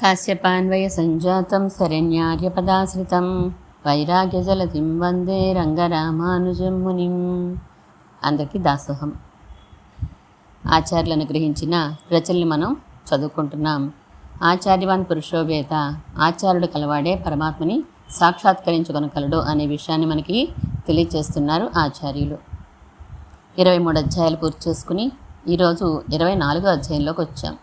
కాశ్యపాన్వయ సంజాతం శరణ్యార్యపదాశ్రితం వైరాగ్యజలతిం వందే రంగరామానుజం మునిం. అందరికీ దాసోహం. ఆచార్యులను గ్రహించిన రచనలు మనం చదువుకుంటున్నాం. ఆచార్యవాన్ పురుషోవేత, ఆచార్యుడు కలవాడే పరమాత్మని సాక్షాత్కరించుకొనగలడు అనే విషయాన్ని మనకి తెలియచేస్తున్నారు ఆచార్యులు. 23 అధ్యాయాలు పూర్తి చేసుకుని ఈరోజు 24వ అధ్యాయంలోకి వచ్చాం.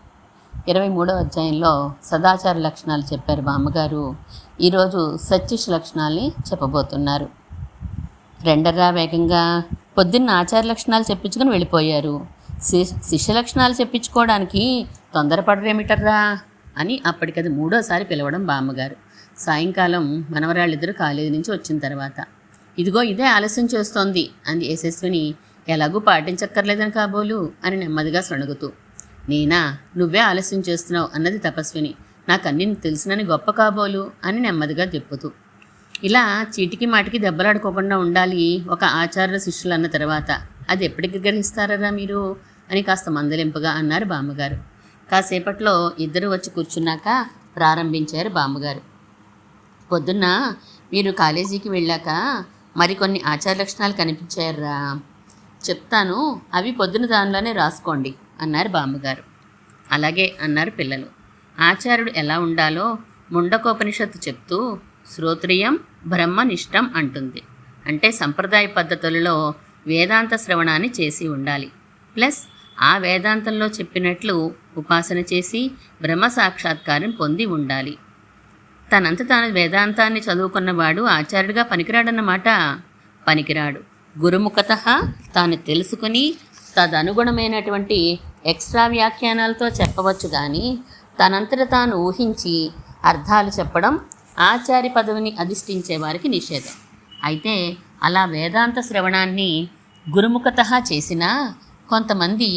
23వ అధ్యాయంలో సదాచార లక్షణాలు చెప్పారు బామ్మగారు. ఈరోజు సత్యశ లక్షణాలని చెప్పబోతున్నారు. రెండర్రా వేగంగా పొద్దున్న ఆచార లక్షణాలు చెప్పించుకొని వెళ్ళిపోయారు. శిష్య లక్షణాలు చెప్పించుకోవడానికి తొందరపడరేమిటర్రా అని అప్పటికది 3వసారి పిలవడం బామ్మగారు. సాయంకాలం మనవరాళ్ళిద్దరూ కాలేజీ నుంచి వచ్చిన తర్వాత, ఇదిగో ఇదే ఆలస్యం చేస్తోంది అంది యశస్విని. ఎలాగూ పాటించక్కర్లేదని కాబోలు అని నెమ్మదిగా సణుగుతూ. నేనా, నువ్వే ఆలస్యం చేస్తున్నావు అన్నది తపస్విని. నాకన్నీ తెలిసినని గొప్ప కాబోలు అని నెమ్మదిగా చెప్పుతూ. ఇలా చీటికి మాటికి దెబ్బలాడుకోకుండా ఉండాలి ఒక ఆచార్య శిష్యులు అన్న తర్వాత అది ఎప్పటికి గ్రహిస్తారా మీరు అని కాస్త మందలింపుగా అన్నారు బామ్మగారు. కాసేపట్లో ఇద్దరు వచ్చి కూర్చున్నాక ప్రారంభించారు బామ్మగారు. పొద్దున్న మీరు కాలేజీకి వెళ్ళాక మరికొన్ని ఆచార లక్షణాలు కనిపించారా, చెప్తాను, అవి పొద్దున దానిలోనే రాసుకోండి అన్నారు బామ్మగారు. అలాగే అన్నారు పిల్లలు. ఆచార్యుడు ఎలా ఉండాలో ముండకోపనిషత్తు చెప్తూ శ్రోత్రియం బ్రహ్మనిష్టం అంటుంది. అంటే సంప్రదాయ పద్ధతులలో వేదాంత శ్రవణాన్ని చేసి ఉండాలి. ప్లస్ ఆ వేదాంతంలో చెప్పినట్లు ఉపాసన చేసి బ్రహ్మ సాక్షాత్కారం పొంది ఉండాలి. తనంత తాను వేదాంతాన్ని చదువుకున్నవాడు ఆచార్యుడిగా పనికిరాడన్నమాట. పనికిరాడు. గురుముఖత తాను తెలుసుకుని తదనుగుణమైనటువంటి ఎక్స్ట్రా వ్యాఖ్యానాలతో చెప్పవచ్చు, కానీ తనంతట తాను ఊహించి అర్థాలు చెప్పడం ఆచార్య పదవిని అధిష్ఠించే వారికి నిషేధం. అయితే అలా వేదాంత శ్రవణాన్ని గురుముఖత చేసినా కొంతమంది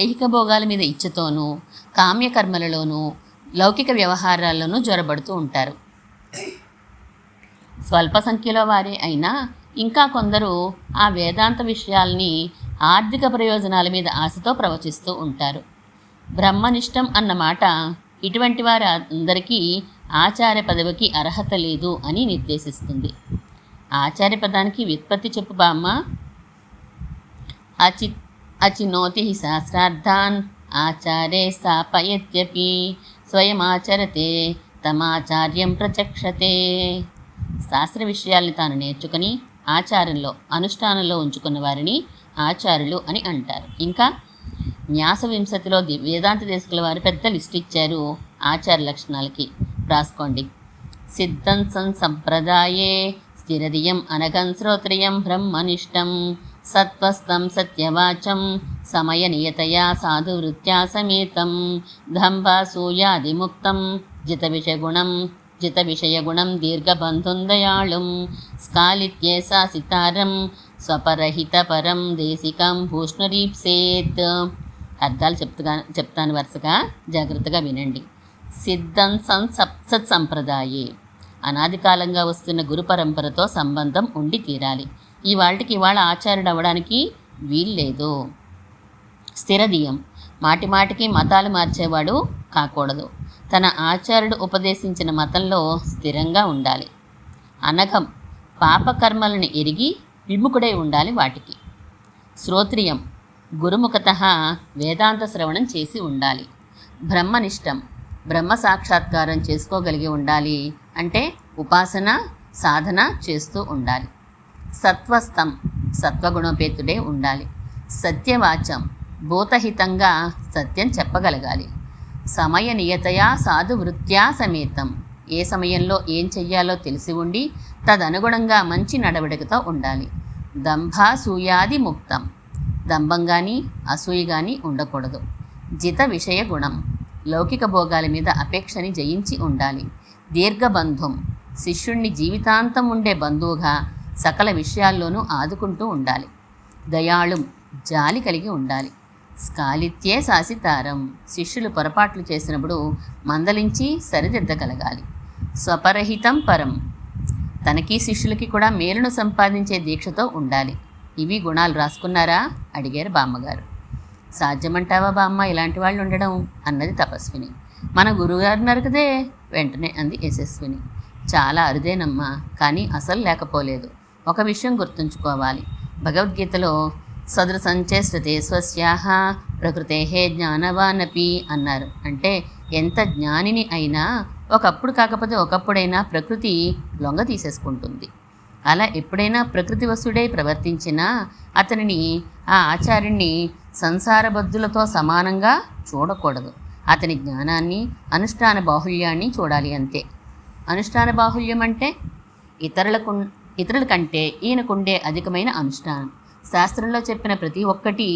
ఐహిక భోగాల మీద ఇచ్చతోనూ కామ్యకర్మలలోనూ లౌకిక వ్యవహారాల్లోనూ జ్వరబడుతూ ఉంటారు. స్వల్ప సంఖ్యలో వారే అయినా ఇంకా కొందరు ఆ వేదాంత విషయాల్ని ఆర్థిక ప్రయోజనాల మీద ఆశతో ప్రవచిస్తూ ఉంటారు. బ్రహ్మనిష్టం అన్నమాట ఇటువంటి వారి అందరికీ ఆచార్య పదవికి అర్హత లేదు అని నిర్దేశిస్తుంది. ఆచార్య పదానికి వ్యుత్పత్తి చెప్పు బామ్మ. అచినోతి సహస్రార్థాన్ ఆచార్యే స్థాపయత్యపి స్వయమాచరతే తమాచార్యం ప్రచక్షతే. శాస్త్ర విషయాల్ని తాను నేర్చుకుని ఆచారంలో అనుష్ఠానంలో ఉంచుకున్న వారిని ఆచార్యులు అని అంటారు. ఇంకా న్యాస వింశతిలో వేదాంత దేశకుల వారు పెద్ద లిస్ట్ ఇచ్చారు ఆచార్య లక్షణాలకి, రాసుకోండి. సిద్ధం సంప్రదాయే స్థిరదియం అనగం శ్రోత్రియం బ్రహ్మనిష్టం సత్వస్థం సత్యవాచం సమయనియతయా సాధువృత్యా సమేతం దంభాసూయాదిముక్తం జిత విషయగుణం దీర్ఘబంధుం దయాళుం స్కాలిత్యేసాసితారం స్వపరహిత పరం దేశికం భూష్ణురీప్సేత్. అర్థాలు చెప్తాను వరుసగా, జాగ్రత్తగా వినండి. సిద్ధం సత్సంప్రదాయే, అనాది కాలంగా వస్తున్న గురు పరంపరతో సంబంధం ఉండి తీరాలి. ఇవాళ ఆచార్యుడు అవ్వడానికి వీల్లేదు. స్థిరదియం, మాటిమాటికి మతాలు మార్చేవాడు కాకూడదు. తన ఆచార్యుడు ఉపదేశించిన మతంలో స్థిరంగా ఉండాలి. అనఘం, పాపకర్మలను ఎరిగి విముఖుడై ఉండాలి వాటికి. శ్రోత్రియం, గురుముఖత వేదాంత శ్రవణం చేసి ఉండాలి. బ్రహ్మనిష్టం, బ్రహ్మ సాక్షాత్కారం చేసుకోగలిగి ఉండాలి. అంటే ఉపాసన సాధన చేస్తూ ఉండాలి. సత్వస్థం, సత్వగుణోపేతుడే ఉండాలి. సత్యవాచం, భూతహితంగా సత్యం చెప్పగలగాలి. సమయ నియతయా సాధువృత్యా సమేతం, ఏ సమయంలో ఏం చెయ్యాలో తెలిసి ఉండి తదనుగుణంగా మంచి నడవడికతో ఉండాలి. దంభాసూయాది ముక్తం, దంభం కానీ అసూయ కానీ ఉండకూడదు. జిత విషయ గుణం, లౌకిక భోగాల మీద అపేక్షని జయించి ఉండాలి. దీర్ఘబంధుం, శిష్యుణ్ణి జీవితాంతం ఉండే బంధువుగా సకల విషయాల్లోనూ ఆదుకుంటూ ఉండాలి. దయాళుం, జాలి కలిగి ఉండాలి. స్కాలిత్యే శాసితారం, శిష్యులు పొరపాట్లు చేసినప్పుడు మందలించి సరిదిద్దగలగాలి. స్వపరహితం పరం, తనకి శిష్యులకి కూడా మేలును సంపాదించే దీక్షతో ఉండాలి. ఇవి గుణాలు రాసుకున్నారా అడిగారు బామ్మగారు. సాధ్యమంటావా బామ్మ ఇలాంటి వాళ్ళు ఉండడం అన్నది తపస్విని. మన గురువుగారు నరకదే వెంటనే అంది యశస్విని. చాలా అరుదేనమ్మా, కానీ అసలు లేకపోలేదు. ఒక విషయం గుర్తుంచుకోవాలి. భగవద్గీతలో సదృశంచేష్టతే స్వస్యాహ ప్రకృతే జ్ఞానవానపి అన్నారు. అంటే ఎంత జ్ఞానిని అయినా ఒకప్పుడు కాకపోతే ఒకప్పుడైనా ప్రకృతి లొంగ తీసేసుకుంటుంది. అలా ఎప్పుడైనా ప్రకృతి వశుడై ప్రవర్తించినా అతనిని, ఆ ఆచార్యుణ్ణి సంసారబద్ధులతో సమానంగా చూడకూడదు. అతని జ్ఞానాన్ని, అనుష్ఠాన బాహుళ్యాన్ని చూడాలి అంతే. అనుష్ఠాన బాహుళ్యం అంటే ఇతరుల కంటే ఈయనకుండే అధికమైన అనుష్ఠానం. శాస్త్రంలో చెప్పిన ప్రతి ఒక్కటి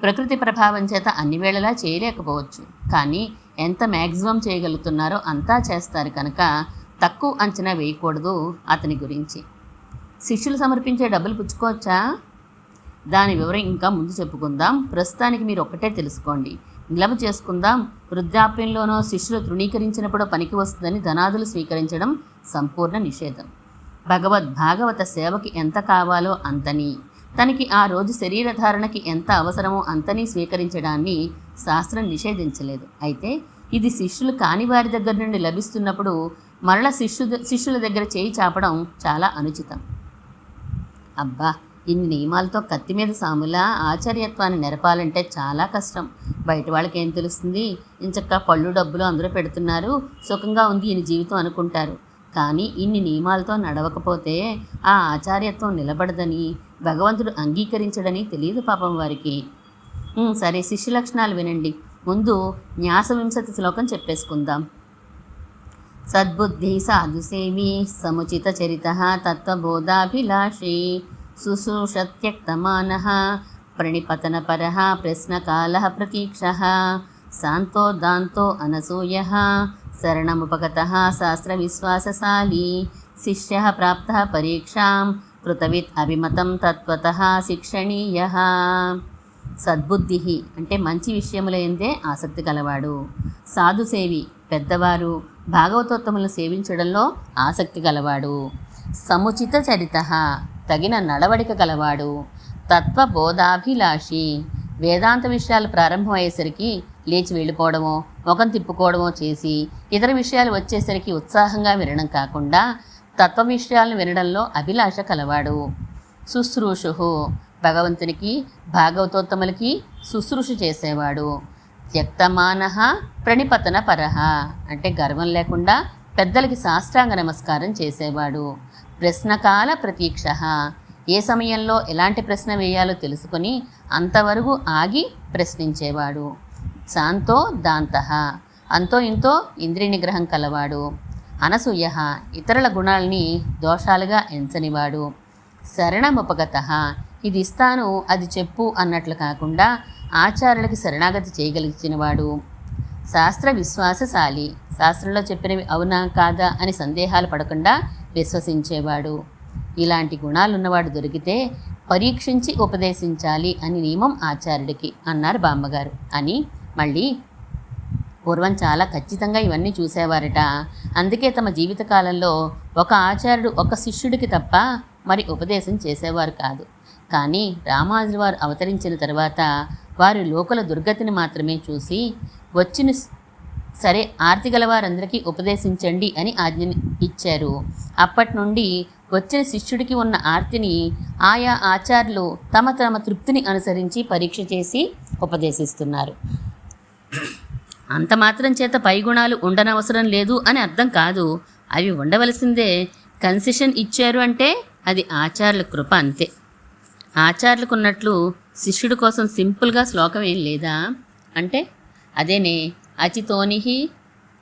ప్రకృతి ప్రభావం చేత అన్ని వేళలా చేయలేకపోవచ్చు, కానీ ఎంత మ్యాక్సిమం చేయగలుగుతున్నారో అంతా చేస్తారు కనుక తక్కువ అంచనా వేయకూడదు అతని గురించి. శిష్యులు సమర్పించే డబ్బులు పుచ్చుకోవచ్చా? దాని వివరం ఇంకా ముందు చెప్పుకుందాం. ప్రస్తుతానికి మీరు ఒక్కటే తెలుసుకోండి. నిలవ చేసుకుందాం. వృద్ధాప్యంలోనో శిష్యులు తృణీకరించినప్పుడు పనికి వస్తుందని ధనాదులు స్వీకరించడం సంపూర్ణ నిషేధం. భాగవత సేవకి ఎంత కావాలో అంతని, తనకి ఆ రోజు శరీరధారణకి ఎంత అవసరమో అంతని స్వీకరించడాన్ని శాస్త్రం నిషేధించలేదు. అయితే ఇది శిష్యులు కాని వారి దగ్గర నుండి లభిస్తున్నప్పుడు మరల శిష్యుల దగ్గర చేయి చాపడం చాలా అనుచితం. అబ్బా, ఇన్ని నియమాలతో కత్తి మీద సాములా ఆచార్యత్వాన్ని నెరపాలంటే చాలా కష్టం. బయట వాళ్ళకి ఏం తెలుస్తుంది? ఇంచక్క పళ్ళు డబ్బులు అందరూ పెడుతున్నారు, సుఖంగా ఉంది ఈయన జీవితం అనుకుంటారు. కానీ ఇన్ని నియమాలతో నడవకపోతే ఆ ఆచార్యత్వం నిలబడదని, భగవంతుడు అంగీకరించడని తెలియదు పాపం వారికి. సరే, శిష్య లక్షణాలు వినండి. ముందు న్యాసవింశతి శ్లోకం చెప్పేసుకుందాం. సద్బుద్ధి సాధుసేవి సముచిత చరిత తత్వబోధాభిలాషి శుశ్రూషత్యక్తమానః ప్రణిపతనపరః ప్రశ్నకాలః ప్రతీక్షః శాంతో దాంతో అనసూయః శరణముపగతః శాస్త్రవిశ్వాసశాలి శిష్యః ప్రాప్తః పరీక్షాం కృతవిత్ అభిమతం తత్వతః శిక్షణీయః. సద్బుద్ధి అంటే మంచి విషయములందే ఆసక్తి కలవాడు. సాధుసేవి పెద్దవారు, భాగవతోత్తములను సేవించడంలో ఆసక్తి గలవాడు. సముచిత చరిత తగిన నడవడిక గలవాడు. తత్వబోధాభిలాషి వేదాంత విషయాలు ప్రారంభమయ్యేసరికి లేచి వెళ్ళిపోవడమో, ముఖం తిప్పుకోవడమో చేసి ఇతర విషయాలు వచ్చేసరికి ఉత్సాహంగా వినడం కాకుండా తత్వ విషయాలను వినడంలో అభిలాష కలవాడు. శుశ్రూషు భగవంతునికి, భాగవతోత్తములకి శుశ్రూష చేసేవాడు. త్యక్తమానః ప్రణిపతన పరః అంటే గర్వం లేకుండా పెద్దలకి సాష్టాంగ నమస్కారం చేసేవాడు. ప్రశ్నకాల ప్రతీక్ష ఏ సమయంలో ఎలాంటి ప్రశ్న వేయాలో తెలుసుకొని అంతవరకు ఆగి ప్రశ్నించేవాడు. శాంతో దాంతః అంతో ఇంతో ఇంద్రియ నిగ్రహం కలవాడు. అనసూయ ఇతరుల గుణాలని దోషాలుగా ఎంచనివాడు. శరణముపగతః ఇది ఇస్తాను అది చెప్పు అన్నట్లు కాకుండా ఆచార్యులకి శరణాగతి చేయగలిగినవాడు. శాస్త్ర విశ్వాసశాలి శాస్త్రంలో చెప్పినవి అవునా కాదా అని సందేహాలు పడకుండా విశ్వసించేవాడు. ఇలాంటి గుణాలున్నవాడు దొరికితే పరీక్షించి ఉపదేశించాలి అని నియమం ఆచార్యుడికి అన్నారు బామ్మగారు అని. మళ్ళీ పూర్వం చాలా ఖచ్చితంగా ఇవన్నీ చూసేవారట. అందుకే తమ జీవితకాలంలో ఒక ఆచార్యుడు ఒక శిష్యుడికి తప్ప మరి ఉపదేశం చేసేవారు కాదు. కానీ రామానుజుల వారు అవతరించిన తర్వాత వారు లోకల దుర్గతిని మాత్రమే చూసి వచ్చిన సరే ఆర్తి గల వారందరికీ ఉపదేశించండి అని ఆజ్ఞ ఇచ్చారు. అప్పటి నుండి వచ్చిన శిష్యుడికి ఉన్న ఆర్తిని ఆయా ఆచార్యులు తమ తమ తృప్తిని అనుసరించి పరీక్ష చేసి ఉపదేశిస్తున్నారు. అంత మాత్రం చేత పై గుణాలు ఉండనవసరం లేదు అని అర్థం కాదు, అవి ఉండవలసిందే. కన్సెషన్ ఇచ్చారు అంటే అది ఆచార్యుల కృప అంతే. ఆచార్యులకు ఉన్నట్లు శిష్యుడి కోసం సింపుల్గా శ్లోకం ఏం లేదా అంటే అదేనే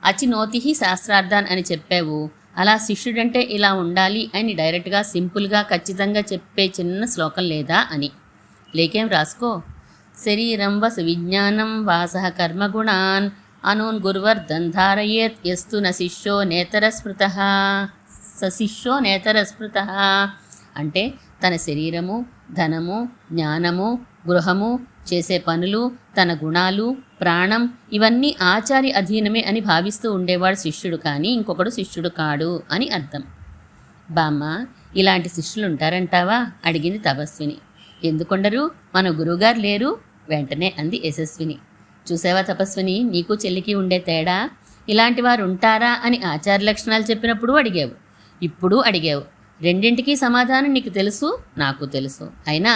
అచినోతిహి శాస్త్రార్థాన్ అని చెప్పావు. అలా శిష్యుడంటే ఇలా ఉండాలి అని డైరెక్ట్గా సింపుల్గా ఖచ్చితంగా చెప్పే చిన్న శ్లోకం లేదా అని. లేకేం రాసుకో. శరీరం వస విజ్ఞానం వాసః కర్మగుణాన్ అనూన్ గుర్వర్ధన్ ధారయేత్ యస్తు న శిష్యో నేతరస్మృతః సశిష్యో నేతరస్మృతః అంటే తన శరీరము, ధనము, జ్ఞానము, గృహము, చేసే పనులు, తన గుణాలు, ప్రాణం ఇవన్నీ ఆచార్య అధీనమే అని భావిస్తూ ఉండేవాడు శిష్యుడు, కానీ ఇంకొకడు శిష్యుడు కాడు అని అర్థం. బామ్మ, ఇలాంటి శిష్యులు ఉంటారంటావా అడిగింది తపస్విని. ఎందుకొండరు, మన గురువుగారు లేరు వెంటనే అంది యశస్విని. చూసావా తపస్విని, నీకు చెల్లికి ఉండే తేడా. ఇలాంటి వారు ఉంటారా అని ఆచార లక్షణాలు చెప్పినప్పుడు అడిగావు, ఇప్పుడు అడిగావు. రెండింటికి సమాధానం నీకు తెలుసు, నాకు తెలుసు. అయినా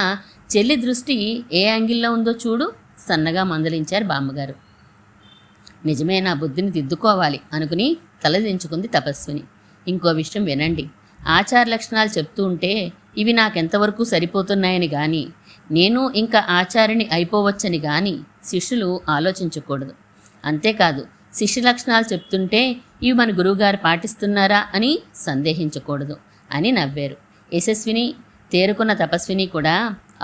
చెల్లి దృష్టి ఏ యాంగిల్లో ఉందో చూడు, సన్నగా మందలించారు బామ్మగారు. నిజమే, నా బుద్ధిని దిద్దుకోవాలి అనుకుని తలదించుకుంది తపస్విని. ఇంకో విషయం వినండి, ఆచార లక్షణాలు చెప్తూ ఉంటే ఇవి నాకెంతవరకు సరిపోతున్నాయని కానీ, నేను ఇంకా ఆచారిని అయిపోవచ్చని కానీ శిష్యులు ఆలోచించకూడదు. అంతేకాదు, శిష్య లక్షణాలు చెప్తుంటే ఇవి మన గురువుగారు పాటిస్తున్నారా అని సందేహించకూడదు అని నవ్వారు. యశస్విని, తేరుకున్న తపస్విని కూడా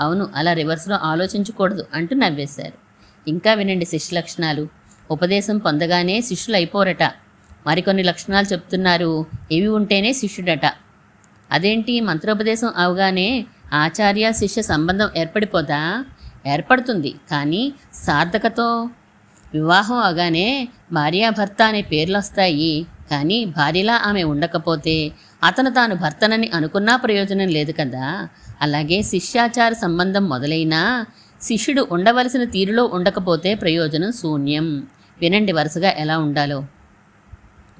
అవును, అలా రివర్స్లో ఆలోచించకూడదు అంటూ నవ్వేశారు. ఇంకా వినండి శిష్య లక్షణాలు. ఉపదేశం పొందగానే శిష్యులు అయిపోరట. మరికొన్ని లక్షణాలు చెప్తున్నారు, ఇవి ఉంటేనే శిష్యుడట. అదేంటి, మంత్రోపదేశం అవగానే ఆచార్య శిష్య సంబంధం ఏర్పడిపోదా? ఏర్పడుతుంది, కానీ సార్థకతో. వివాహం అవగానే భార్యాభర్త అనే పేర్లు వస్తాయి, కానీ భార్యలా ఆమె ఉండకపోతే అతను తాను భర్తనని అనుకున్నా ప్రయోజనం లేదు కదా. అలాగే శిష్యాచార సంబంధం మొదలైనా శిష్యుడు ఉండవలసిన తీరులో ఉండకపోతే ప్రయోజనం శూన్యం. వినండి వరుసగా ఎలా ఉండాలో.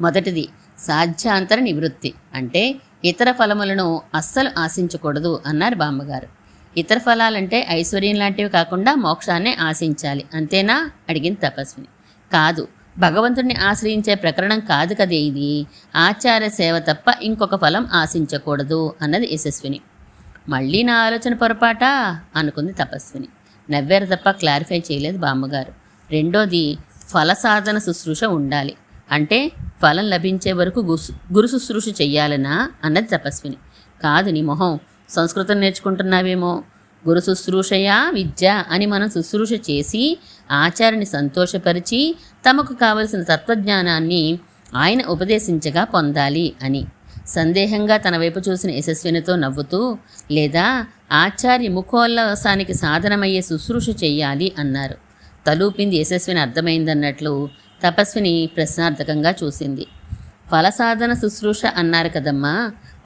మొదటిది సాధ్యాంతర నివృత్తి, అంటే ఇతర ఫలములను అస్సలు ఆశించకూడదు అన్నారు బామ్మగారు. ఇతర ఫలాలంటే ఐశ్వర్యం లాంటివి కాకుండా మోక్షాన్నే ఆశించాలి, అంతేనా అడిగింది తపస్విని. కాదు, భగవంతుడిని ఆశ్రయించే ప్రకరణం కాదు కదే ఇది. ఆచార్య సేవ తప్ప ఇంకొక ఫలం ఆశించకూడదు అన్నది యశస్విని. మళ్ళీ నా ఆలోచన పొరపాటా అనుకుంది తపస్విని. నవ్వారు తప్ప క్లారిఫై చేయలేదు బామ్మగారు. రెండోది ఫల సాధన శుశ్రూష ఉండాలి, అంటే ఫలం లభించే వరకు గురు శుశ్రూష చెయ్యాలనా అన్నది తపస్విని. కాదు, నీ మొహం, సంస్కృతం నేర్చుకుంటున్నావేమో. గురు శుశ్రూషయా విద్య అని మనం శుశ్రూష చేసి ఆచార్యని సంతోషపరిచి తమకు కావలసిన తత్వజ్ఞానాన్ని ఆయన ఉపదేశించగా పొందాలి అని. సందేహంగా తన వైపు చూసిన యశస్వినితో నవ్వుతూ, లేదా ఆచార్య ముఖోల్లాసానికి సాధనమయ్యే శుశ్రూష చెయ్యాలి అన్నారు. తలూపింది యశస్విని అర్థమైందన్నట్లు తపస్విని ప్రశ్నార్థకంగా చూసింది. ఫలసాధన శుశ్రూష అన్నారు కదమ్మా,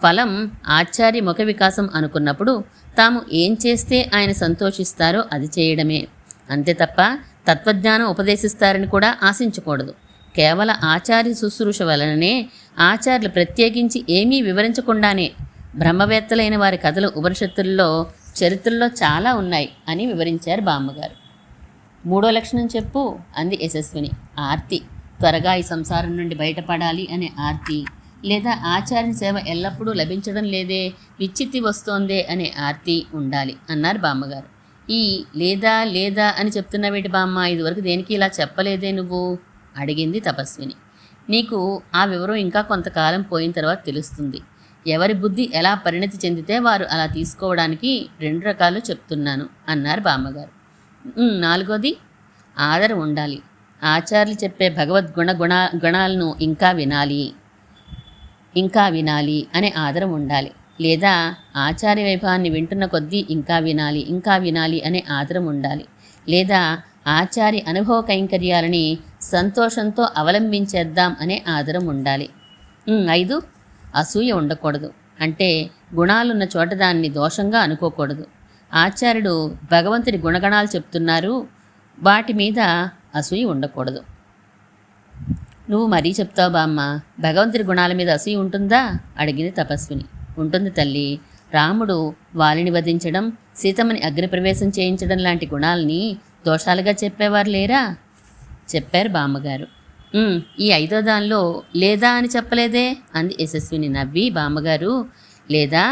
ఫలం ఆచార్య ముఖ వికాసం అనుకున్నప్పుడు తాము ఏం చేస్తే ఆయన సంతోషిస్తారో అది చేయడమే, అంతే తప్ప తత్వజ్ఞానం ఉపదేశిస్తారని కూడా ఆశించకూడదు. కేవల ఆచార్య శుశ్రూష వలననే ఆచార్యులు ప్రత్యేకించి ఏమీ వివరించకుండానే బ్రహ్మవేత్తలైన వారి కథలు ఉపనిషత్తుల్లో చరిత్రలో చాలా ఉన్నాయి అని వివరించారు బామ్మగారు. మూడో లక్షణం చెప్పు అంది యశస్విని. ఆర్తి, త్వరగా ఈ సంసారం నుండి బయటపడాలి అనే ఆర్తి, లేదా ఆచార్య సేవ ఎల్లప్పుడూ లభించడం లేదే, విచ్చిత్తి వస్తోందే అనే ఆర్తి ఉండాలి అన్నారు బామ్మగారు. ఈ లేదా లేదా అని చెప్తున్నవేటి బామ్మ, ఇదివరకు దేనికి ఇలా చెప్పలేదే నువ్వు అడిగింది తపస్విని. నీకు ఆ వివరం ఇంకా కొంతకాలం పోయిన తర్వాత తెలుస్తుంది. ఎవరి బుద్ధి ఎలా పరిణతి చెందితే వారు అలా తీసుకోవడానికి 2 రకాలు చెప్తున్నాను అన్నారు బామ్మగారు. నాలుగోది ఆదరం ఉండాలి. ఆచార్యులు చెప్పే గణాలను ఇంకా వినాలి అనే ఆదరం ఉండాలి. లేదా ఆచార్య వైభవాన్ని వింటున్న కొద్దీ ఇంకా వినాలి అనే ఆదరం ఉండాలి. లేదా ఆచార్య అనుభవ కైంకర్యాలని సంతోషంతో అవలంబించేద్దాం అనే ఆదరం ఉండాలి. 5 అసూయ ఉండకూడదు, అంటే గుణాలున్న చోట దాన్ని దోషంగా అనుకోకూడదు. ఆచార్యుడు భగవంతుడి గుణగణాలు చెప్తున్నారు, వాటి మీద అసూయ ఉండకూడదు. నువ్వు మరీ చెప్తావు బామ్మ, భగవంతుడి గుణాల మీద అసూయ ఉంటుందా అడిగింది తపస్విని. ఉంటుంది తల్లి. రాముడు వాలిని వధించడం, సీతమ్మని అగ్నిప్రవేశం చేయించడం లాంటి గుణాలని దోషాలుగా చెప్పేవారు లేరా? చెప్పారు బామ్మగారు. ఈ 5వ దానిలో లేదా అని చెప్పలేదే అంది యశస్విని నవ్వి. బామ్మగారు, లేదా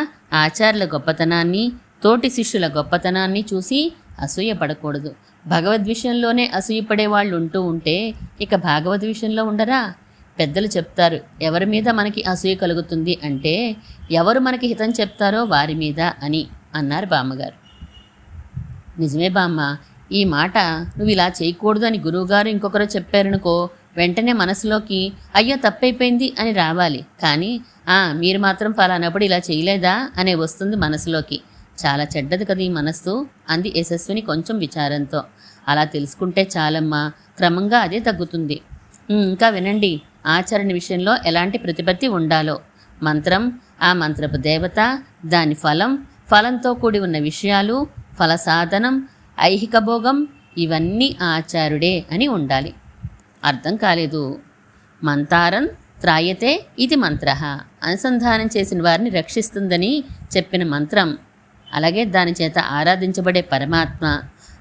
ఆచార్యుల గొప్పతనాన్ని, తోటి శిష్యుల గొప్పతనాన్ని చూసి అసూయ పడకూడదు. భగవద్ విషయంలోనే అసూయపడే వాళ్ళు ఉంటే ఇక భాగవత్ విషయంలో ఉండరా? పెద్దలు చెప్తారు, ఎవరి మీద మనకి అసూయ కలుగుతుంది అంటే ఎవరు మనకి హితం చెప్తారో వారి మీద అని అన్నారు బామ్మగారు. నిజమే బామ్మ, ఈ మాట నువ్వు ఇలా చేయకూడదు అని గురువుగారు ఇంకొకరు చెప్పారనుకో, వెంటనే మనసులోకి అయ్యో తప్పైపోయింది అని రావాలి. కానీ మీరు మాత్రం ఫలానప్పుడు ఇలా చేయలేదా అనే వస్తుంది మనసులోకి. చాలా చెడ్డది కదా ఈ మనస్సు అంది యశస్విని కొంచెం విచారంతో. అలా తెలుసుకుంటే చాలమ్మా, క్రమంగా అదే తగ్గుతుంది. ఇంకా వినండి, ఆచరణ విషయంలో ఎలాంటి ప్రతిపత్తి ఉండాలో. మంత్రం, ఆ మంత్రపు దేవత, దాని ఫలంతో కూడి ఉన్న విషయాలు, ఫల సాధనం, ఐహిక భోగం, ఇవన్నీ ఆచార్యుడే అని ఉండాలి. అర్థం కాలేదు. మంతారం త్రాయతే ఇది మంత్ర, అనుసంధానం చేసిన వారిని రక్షిస్తుందని చెప్పిన మంత్రం, అలాగే దాని చేత ఆరాధించబడే పరమాత్మ,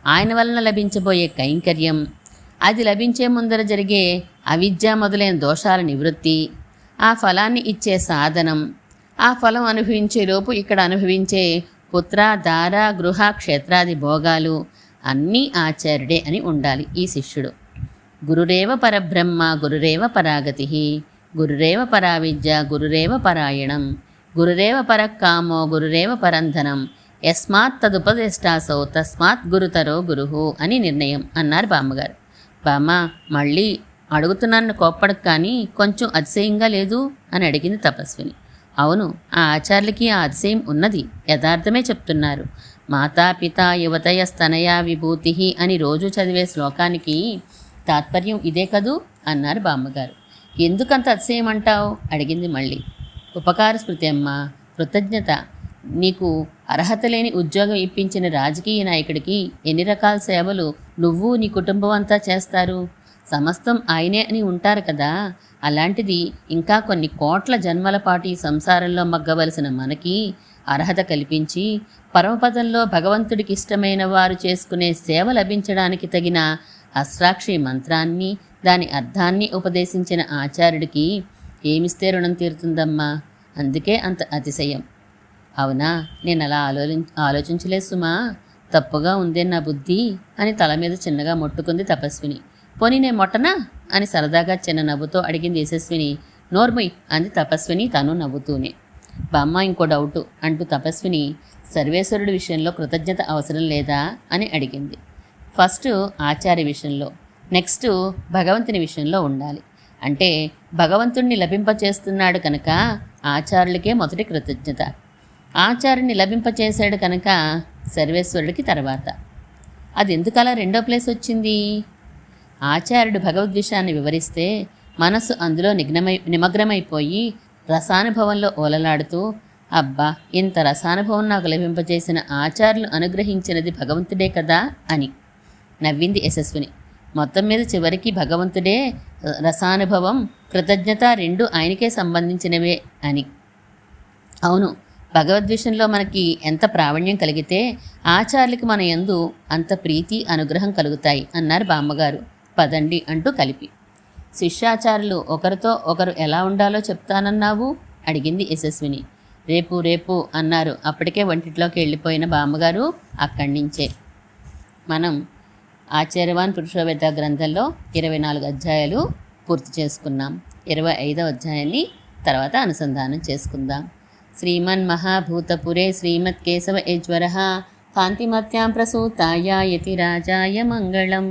ఆయన వలన లభించబోయే కైంకర్యం, అది లభించే ముందర జరిగే అవిద్య మొదలైన దోషాల నివృత్తి, ఆ ఫలాన్ని ఇచ్చే సాధనం, ఆ ఫలం అనుభవించే లోపు ఇక్కడ అనుభవించే పుత్ర దార గృహ క్షేత్రాది భోగాలు అన్నీ ఆచార్యుడే అని ఉండాలి ఈ శిష్యుడు. గురురేవ పరబ్రహ్మ గురురేవ పరాగతి, గురురేవ పరావిద్య గురురేవ పరాయణం, గురురేవ పరకామో గురురేవ పరంధనం, యస్మాత్ తదుపదేష్టాసౌ తస్మాత్ గురుతరో గురుహు అని నిర్ణయం అన్నారు బామ్మగారు. బామ్మ, మళ్ళీ అడుగుతున్నాను కోప్పడకు, కానీ కొంచెం అతిశయంగా లేదు అని అడిగింది తపస్విని. అవును, ఆ ఆచార్యులకి ఆ అతిశయం ఉన్నది, యథార్థమే చెప్తున్నారు. మాతాపిత యువతయస్తనయా విభూతి అని రోజు చదివే శ్లోకానికి తాత్పర్యం ఇదే కదూ అన్నారు బామ్మగారు. ఎందుకంత అతిశయం అంటావు అడిగింది మళ్ళీ. ఉపకార స్మృతి అమ్మ, కృతజ్ఞత. నీకు అర్హత లేని ఉద్యోగం ఇప్పించిన రాజకీయ నాయకుడికి ఎన్ని రకాల సేవలు నువ్వు నీ కుటుంబం అంతా చేస్తారు. సమస్తం ఆయనే అని ఉంటారు కదా. అలాంటిది ఇంకా కొన్ని కోట్ల జన్మల పాటు ఈ సంసారంలో మగ్గవలసిన మనకి అర్హత కల్పించి పరమపదంలో భగవంతుడికి ఇష్టమైన వారు చేసుకునే సేవ లభించడానికి తగిన అష్టాక్షరి మంత్రాన్ని, దాని అర్థాన్ని ఉపదేశించిన ఆచార్యుడికి ఏమిస్తే రుణం తీరుతుందమ్మా? అందుకే అంత అతిశయం. అవునా, నేను అలా ఆలోచించలేదు సుమా. తప్పుగా ఉందే నా బుద్ధి అని తల మీద చిన్నగా మొట్టుకుంది తపస్విని. పోనీ నేను మొట్టనా అని సరదాగా చిన్న నవ్వుతో అడిగింది యశస్విని. నోర్ముయ్ అంది తపస్విని తను నవ్వుతూనే. బామ్మ, ఇంకో డౌటు అంటూ తపస్విని సర్వేశ్వరుడి విషయంలో కృతజ్ఞత అవసరం లేదా అని అడిగింది. ఫస్ట్ ఆచార్య విషయంలో, నెక్స్ట్ భగవంతుని విషయంలో ఉండాలి. అంటే భగవంతుణ్ణి లభింపచేస్తున్నాడు కనుక ఆచార్యులకే మొదటి కృతజ్ఞత, ఆచార్యుని లభింపచేశాడు కనుక సర్వేశ్వరుడికి తర్వాత. అది ఎందుకలా రెండో ప్లేస్ వచ్చింది? ఆచార్యుడు భగవద్విషయాన్ని వివరిస్తే మనస్సు అందులో నిమగ్నమైపోయి రసానుభవంలో ఓలలాడుతూ, అబ్బా, ఇంత రసానుభవం నాకు లభింపచేసిన ఆచార్యులు అనుగ్రహించినది భగవంతుడే కదా అని నవ్వింది యశస్విని. మొత్తం మీద చివరికి భగవంతుడే రసానుభవం, కృతజ్ఞత రెండు ఆయనకే సంబంధించినవే అని. అవును, భగవద్విషయంలో మనకి ఎంత ప్రావీణ్యం కలిగితే ఆచార్యులకి మన యందు అంత ప్రీతి అనుగ్రహం కలుగుతాయి అన్నారు బామ్మగారు. పదండి అంటూ కలిపి. శిష్యాచార్యులు ఒకరితో ఒకరు ఎలా ఉండాలో చెప్తానన్నావు అడిగింది యశస్విని. రేపు రేపు అన్నారు. అప్పటికే వంటిట్లోకి వెళ్ళిపోయిన బామ్మగారు అక్కడి నుంచే. మనం ఆచార్యవాన్ పురుషోవేత్త గ్రంథంలో 24 అధ్యాయాలు పూర్తి చేసుకున్నాం. 25వ అధ్యాయాన్ని తర్వాత అనుసంధానం చేసుకుందాం. శ్రీమన్మహాభూతపురే శ్రీమత్కేశవ యజ్వరః కాంతిమత్యాం ప్రసూతాయ యతిరాజాయ మంగళం.